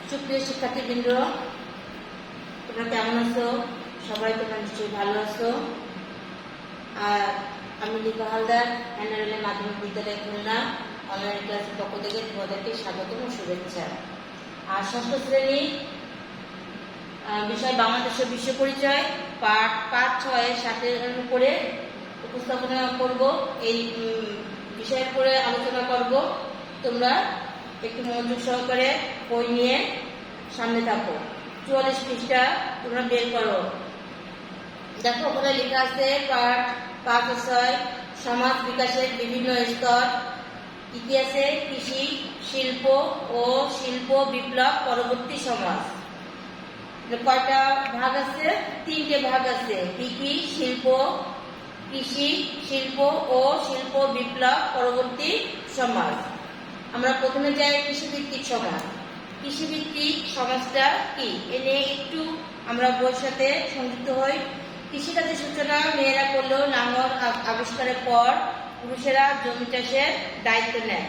সুপ্রিয় শিক্ষার্থীবৃন্দ, তোমরা কেমন আছো? সবাই তোমরা নিশ্চয়ই ভালো আছো। আর আমি লিপা হালদার, এনআরএল মাধ্যমিক বিদ্যালয় খুলনা অনলাইন ক্লাসের পক্ষ থেকে তোমাদেরকে স্বাগত ও শুভেচ্ছা। আর ষষ্ঠ শ্রেণী বিষয় বাংলাদেশের বিশ্ব পরিচয় পাঠ 6 7 করে উপস্থাপনা করব। এই বিষয়ের উপরে আলোচনা করব। তোমরা একটু মনোযোগ সহকারে বই নিয়ে সামনে থাকো। 44 পৃষ্ঠা তোমরা বের করো। দেখো ওখানে লেখা আছে পাঠ 5 সমাজ বিকাশের বিভিন্ন স্তর। ইতিহাসে কৃষি, শিল্প ও শিল্প বিপ্লব পরবর্তী সমাজ। কয়টা ভাগ আছে? 3টে ভাগ আছে। কি শিল্প, কৃষি, শিল্প ও শিল্প বিপ্লব পরবর্তী সমাজ। আমরা প্রথমে যাই কৃষিভিত্তিক সমাজ। কৃষিভিত্তিক সমাজটা কি এনে একটু আমরা বইয়ের সাথে সংযুক্ত হই। কৃষিকাজের সূচনা মেয়েরা করলেও লাঙল আবিষ্কারের পর পুরুষেরা জমি চাষের দায়িত্ব নেয়।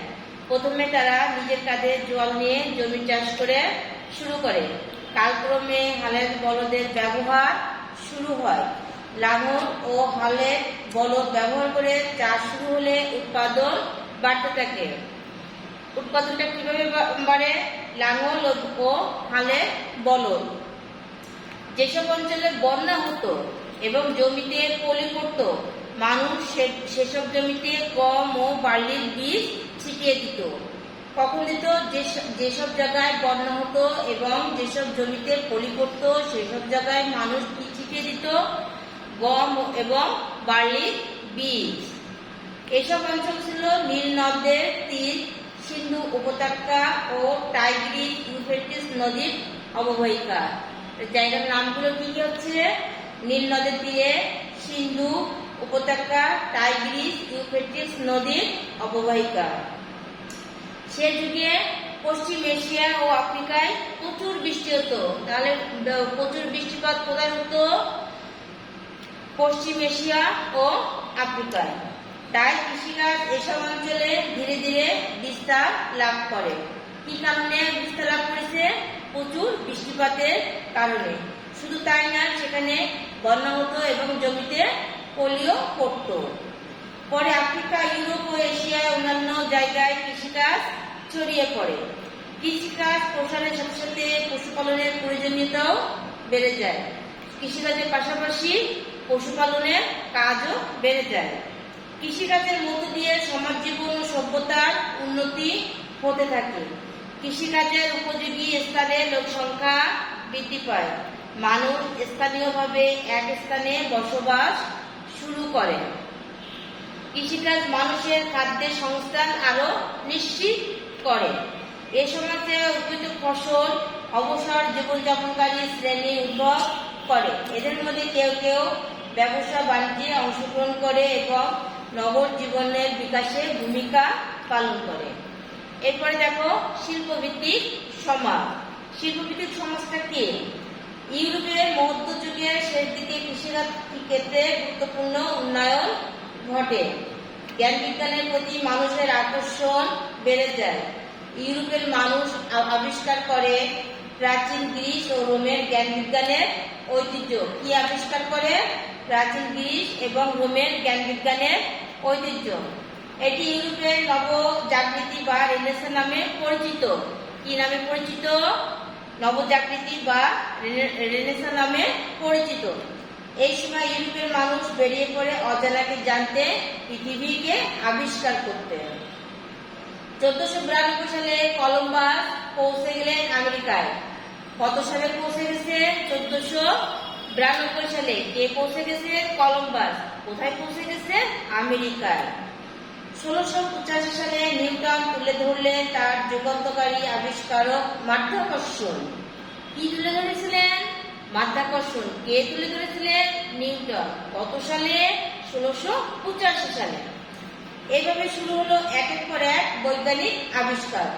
প্রথমে তারা নিজের কাঁধে জল নিয়ে জমি চাষ করে শুরু করে। কালক্রমে হালের বলদের ব্যবহার শুরু হয়। লাঙল ও হালের বলদ ব্যবহার করে চাষ শুরু হলে উৎপাদন বাড়তে থাকে। উৎপাদনটা কিভাবে বাড়ে? লাঙল ও হালে বলদ। যেসব অঞ্চলে বন্যা হতো এবং জমিতে পলি পড়ত, মানুষ সেসব জমিতে গম ও বার্লির বীজ ছিটিয়ে দিত। কখন দিত? যেসব জায়গায় বন্যা হতো এবং যেসব জমিতে পলি পড়ত সেসব জায়গায় মানুষ কি ছিটিয়ে দিত? গম এবং বার্লির বীজ। এসব অঞ্চল ছিল নীল নদের তীর, সিন্ধু উপত্যকা ও টাইগ্রিস ইউফ্রেটিস নদীর অববাহিকা। জায়গার নামগুলো কি কি হচ্ছে? নীল নদের তীরে, সিন্ধু উপত্যকা, টাইগ্রিস ইউফ্রেটিস নদীর অববাহিকা। সে যুগে পশ্চিম এশিয়া ও আফ্রিকায় প্রচুর বৃষ্টি হতো। তাহলে প্রচুর বৃষ্টিপাত কোথায় হতো? পশ্চিম এশিয়া ও আফ্রিকায়। তাই কৃষিকাজ এসব অঞ্চলে ধীরে ধীরে বিস্তার লাভ করে। কি কারণে বিস্তার লাভ করেছে? প্রচুর বৃষ্টিপাতের কারণে। শুধু তাই না, সেখানে বন্যা হতো এবং জমিতে পলিও পড়ত। পরে আফ্রিকা, ইউরোপ ও এশিয়ায় অন্যান্য জায়গায় কৃষিকাজ ছড়িয়ে পড়ে। কৃষিকাজ প্রসারের সাথে সাথে পশুপালনের প্রয়োজনীয়তাও বেড়ে যায়। কৃষিকাজের পাশাপাশি পশুপালনের কাজও বেড়ে যায়। কৃষিকাজের মধ্য দিয়ে সমাজ জীবন ও সভ্যতার উন্নতি হতে থাকে। কৃষিকাজের উপযোগী স্থানে লোকসংখ্যা বৃদ্ধি পায়। মানুষ স্থানীয়ভাবে এক স্থানে বসবাস শুরু করে। কৃষিকাজ মানুষের খাদ্যের সংস্থান আরো নিশ্চিত করে। এ সমাজে উৎপাদিত ফসল অবসর জীবনযাপনকারী শ্রেণী উদ্ভব করে। এদের মধ্যে কেউ কেউ ব্যবসা বাণিজ্যে অংশগ্রহণ করে এবং নগর জীবনের বিকাশে ভূমিকা পালন করে। এরপরে দেখো শিল্পভিত্তিক সমাজ। শিল্পভিত্তিক সমাজটা কি? ইউরোপের মধ্যযুগের শেষ দিকে কৃষিকাজ ক্ষেত্রে গুরুত্বপূর্ণ উন্নয়ন ঘটে। জ্ঞান বিজ্ঞানের প্রতি মানুষের আকর্ষণ বেড়ে যায়। ইউরোপের মানুষ আবিষ্কার করে প্রাচীন গ্রিস ও রোমের জ্ঞান বিজ্ঞানের ঐতিহ্য। কি আবিষ্কার করে? প্রাচীন গ্রিস এবং রোমের জ্ঞান বিজ্ঞানের ঐতিহ্য। এটি ইউরোপের নবজাগৃতি বা রেনেসাঁ নামে পরিচিত। কি নামে পরিচিত? নবজাগৃতি বা রেনেসাঁ নামে পরিচিত। এই সময় ইউরোপের মানুষ বেরিয়ে পড়ে অজানাকে জানতে, পৃথিবীকে আবিষ্কার করতে। 1492 সালে কলম্বাস পৌঁছে গেলেন আমেরিকায়। কত সালে পৌঁছে গেছে? 1492 সালে। কে পৌঁছে গেছে? কলম্বাস। কোথায় পৌঁছে গেছে? আমেরিকায়। 1685 সালে নিউটন তুলে ধরলেন তার যুগান্তকারী আবিষ্কারক মাধ্যাকর্ষণ। কি তুলে ধরেছিলেন? মাধ্যাকর্ষণ। কে তুলে ধরেছিলেন? নিউটন। কত সালে? 1685 সালে। এইভাবে শুরু হলো একের পর এক বৈজ্ঞানিক আবিষ্কার।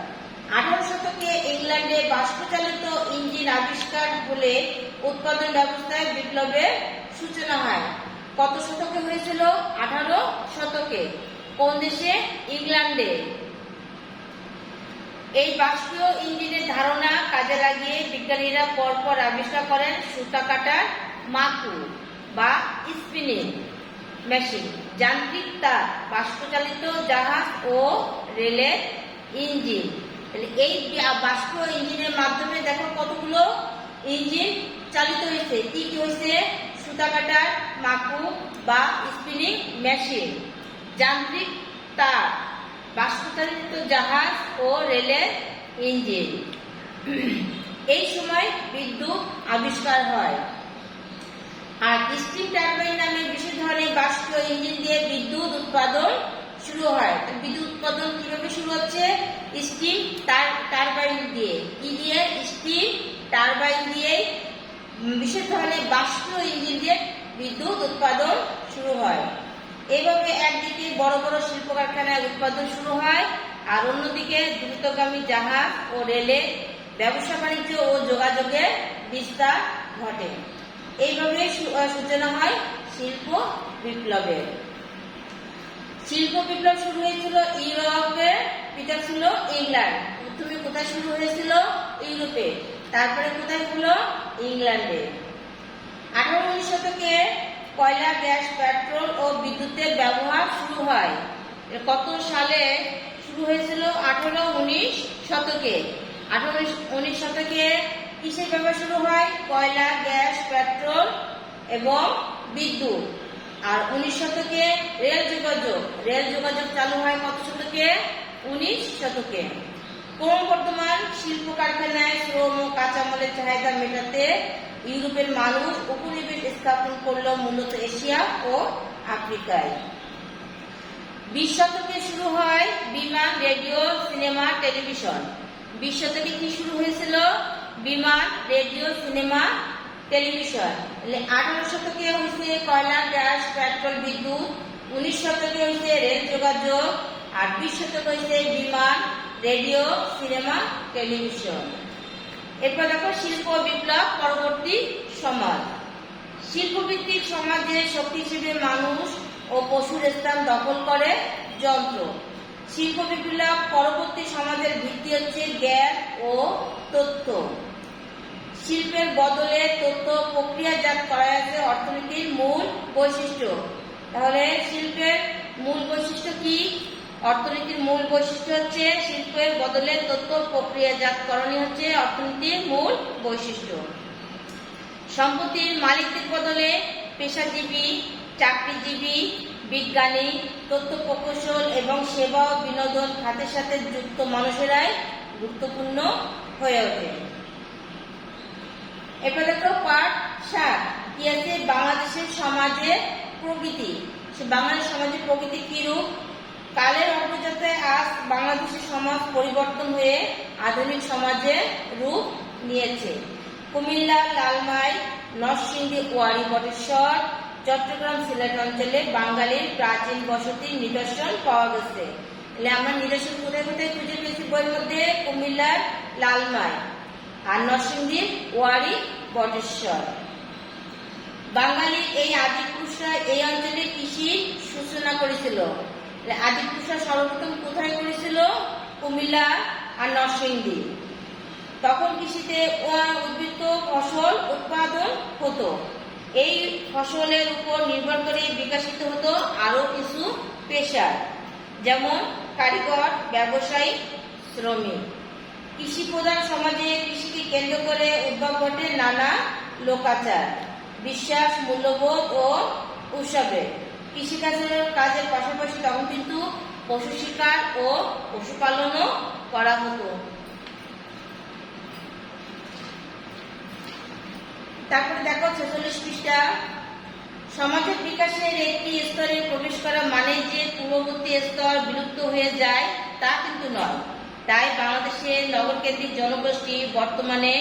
18 শতকে ইংল্যান্ডে বাষ্পচালিত ইঞ্জিন আবিষ্কার হলে উৎপাদন ব্যবস্থায় বিপ্লবের সূচনা হয়। কত শতকে হয়েছিল? 18 শতকে। কোন দেশে? ইংল্যান্ডে। এই বাষ্পীয় ইঞ্জিনের ধারণা কাজে লাগিয়ে বিজ্ঞানীরা পরপর আবিষ্কার করেন সুতা কাটার মাকু বা স্পিনিং মেশিন, যান্ত্রিক তার, বাষ্পচালিত জাহাজ ও রেলের ইঞ্জিন। এই বাষ্পীয় ইঞ্জিনের মাধ্যমে দেখো কতগুলো ইঞ্জিন চালিত হয়েছে। কি কি হয়েছে? সুতা কাটার মাকু বা স্পিনিং মেশিন, যান্ত্রিক তার, বাষ্পচালিত জাহাজ ও রেলের ইঞ্জিন। এই সময় বিদ্যুৎ আবিষ্কার হয়। আর স্টিম টারবাইন নামে বিশেষ ধরনের বাষ্পীয় ইঞ্জিন দিয়ে বিদ্যুৎ উৎপাদন শুরু হয়। বিদ্যুৎ উৎপাদন কিভাবে শুরু হচ্ছে? স্টিম টারবাইন দিয়ে। কি দিয়ে? স্টিম টারবাইন দিয়ে বিশেষ ধরনের বাষ্পীয় ইঞ্জিন দিয়ে বিদ্যুৎ উৎপাদন শুরু হয়। এইভাবে একদিকে বড় বড় শিল্প কারখানায় উৎপাদন শুরু হয়, আর অন্যদিকে দ্রুতগামী জাহাজ ও রেলে ব্যবসা বাণিজ্য ও যোগাযোগের বিস্তার ঘটে। এইভাবে সূচনা হয় শিল্প বিপ্লবের। শিল্প বিপ্লব শুরু হয়েছিল ইউরোপে, পিতা ছিল ইংল্যান্ড। প্রথমে কোথায় শুরু হয়েছিল? ইউরোপে, তারপরে কোথায় হলো? ইংল্যান্ডে। 18-19 শতকে কয়লা, গ্যাস, পেট্রোল ও বিদ্যুতের ব্যবহার শুরু হয়। কত সালে শুরু হয়েছিল? 18-19 শতকে। 18-19 শতকে কিসের ব্যবহার শুরু হয়? কয়লা, গ্যাস, পেট্রোল এবং বিদ্যুৎ। আর 19 শতকে রেল যোগাযোগ চালু হয় কত শতকে? 19 শতকে। ক্রমবর্ধমান শিল্প কারখানায় শ্রম ও কাঁচামালের চাহিদা মেটাতে ইউরোপের মানুষ উপনিবেশ স্থাপন করলো মূলত এশিয়া ও আফ্রিকায়। 20 শতকে শুরু হয় বিমান, রেডিও, সিনেমা, টেলিভিশন। 20 শতকে কি শুরু হয়েছিল? বিমান, রেডিও, সিনেমা, টেলিভিশন। 18 শতকে হয়েছে কয়লা, গ্যাস, পেট্রোল, বিদ্যুৎ। 19 শতকে হয়েছে রেল যোগাযোগ। আর 20 শতকে হয়েছে বিমান, রেডিও, সিনেমা, টেলিভিশন। এরপর দেখো শিল্প বিপ্লব পরবর্তী সমাজ। শিল্পভিত্তিক সমাজে শক্তি হিসেবে মানুষ ও পশুর স্থান দখল করে যন্ত্র। শিল্প বিপ্লব পরবর্তী সমাজের ভিত্তি হচ্ছে জ্ঞান ও তথ্য। শিল্পের বদলে তথ্য প্রক্রিয়াজাত করা হয়েছে অর্থনীতির মূল বৈশিষ্ট্য। তাহলে শিল্পের মূল বৈশিষ্ট্য কি? অর্থনীতির মূল বৈশিষ্ট্য হচ্ছে শিল্পের বদলে তথ্য প্রক্রিয়াজাতকরণই হচ্ছে অর্থনীতির মূল বৈশিষ্ট্য। সম্পত্তির মালিকদের বদলে পেশাজীবী, চাকরিজীবী, বিজ্ঞানী, তথ্য প্রকৌশল এবং সেবা ও বিনোদন খাতের সাথে যুক্ত মানুষেরাই গুরুত্বপূর্ণ হয়ে ওঠে। এরপর দেখো পার্ট 7 কি আছে? বাংলাদেশের সমাজের প্রকৃতি। বাংলাদেশ সমাজের প্রকৃতি কি রূপ? কালের অগ্রযাত্রায় আজ বাংলাদেশের সমাজ পরিবর্তন হয়ে আধুনিক সমাজের রূপ নিয়েছে। কুমিল্লা, লালমাই, নরসিংদী, ওয়ারী, বটেশ্বর, চট্টগ্রাম, সিলেট অঞ্চলে বাঙালির প্রাচীন বসতির নিদর্শন পাওয়া গেছে। তাহলে আমরা নিদর্শন কোথায় কোথায় খুঁজে পেয়েছি বইয়ের মধ্যে? কুমিল্লার লালমাই, আর নরসিংদীর ওয়ারী, বটেশ্বর। বাঙালি এই আদিপুরুষরা এই অঞ্চলে কৃষি সূচনা করেছিল। আদিপুরুষরা সর্বপ্রথম কোথায় করেছিল? কুমিল্লা আর নরসিংদী। তখন কৃষিতে উদ্বৃত্ত ফসল উৎপাদন হতো। এই ফসলের উপর নির্ভর করে বিকশিত হতো আরো কিছু পেশা, যেমন কারিগর, ব্যবসায়ী, শ্রমিক। কৃষি প্রধান সমাজে কৃষিকে কেন্দ্র করে উদ্ভব ঘটে নানা লোকাচার, বিশ্বাস, মূল্যবোধ ও উৎসবে। কৃষিকাজের পাশাপাশি তখন কিন্তু পশু শিকার ও পশুপালনও করা হতো। তারপরে দেখো 46 পৃষ্ঠা। সমাজের বিকাশের একটি স্তরে প্রবেশ করা মানে যে পূর্ববর্তী স্তর বিলুপ্ত হয়ে যায় তা কিন্তু নয়। তাই বাংলাদেশের নগরকেন্দ্রিক জনগোষ্ঠী বর্তমানে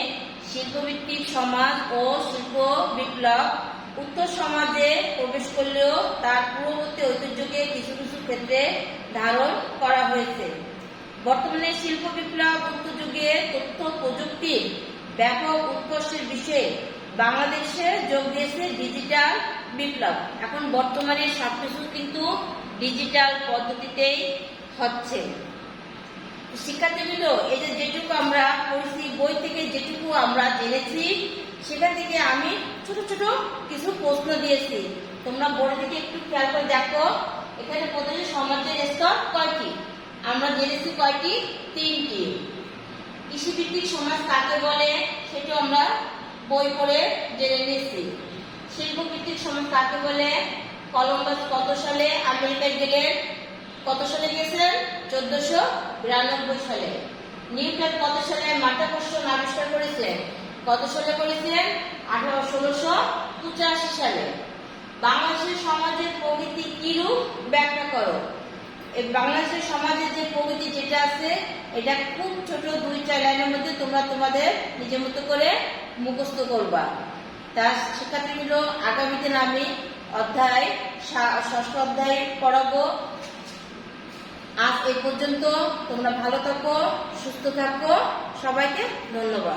শিল্পভিত্তিক সমাজ ও শিল্প বিপ্লব উত্তর সমাজে প্রবেশ করলেও তার পূর্ববর্তী ঐতিহ্যকে কিছু কিছু ক্ষেত্রে ধারণ করা হয়েছে। বর্তমানে শিল্প বিপ্লব উত্তর যুগে তথ্য প্রযুক্তির ব্যাপক উৎকর্ষের বিষয়ে বাংলাদেশে যোগ দিয়েছে ডিজিটাল বিপ্লব। এখন বর্তমানে সবকিছু কিন্তু ডিজিটাল পদ্ধতিতেই হচ্ছে। শিক্ষার্থীবৃন্দ, এই যে যেটুকু আমরা পড়েছি, বই থেকে যেটুকু আমরা জেনেছি, সেখান থেকে আমি ছোট ছোট কিছু প্রশ্ন দিয়েছি। তোমরা বোর্ড থেকে একটু খেয়াল করে দেখো। এখানে প্রথমে সমাজের স্তর কয়টি? আমরা জেনেছি কয়টি? 3টি। কৃষিভিত্তিক সমাজ কাকে বলে সেটাও আমরা বই পড়ে জেনে নিয়েছি। শিল্পভিত্তিক সমাজ কাকে বলে? কলম্বাস কত সালে আমেরিকায় গেলেন? কত সালে গেছেন? 1492 সালে। নিউটন কত সালে মাধ্যাকর্ষণ আবিষ্কার করেছিলেন? কত সালে করেছিলেন? 1685 সালে। বাংলাদেশের সমাজের প্রগতি কিরূপ ব্যাখ্যা করো। এই বাংলাদেশের সমাজের যে প্রগতি যেটা আছে, এটা খুব ছোট 2-4 লাইনের মধ্যে তোমরা তোমাদের নিজের মতো করে মুখস্থ করবা। তার শিক্ষার্থীগুলো আগামী দিন আমি ষষ্ঠ অধ্যায় পড়াবো। আজ এই পর্যন্ত। তোমরা ভালো থাকো, সুস্থ থাকো। সবাইকে ধন্যবাদ।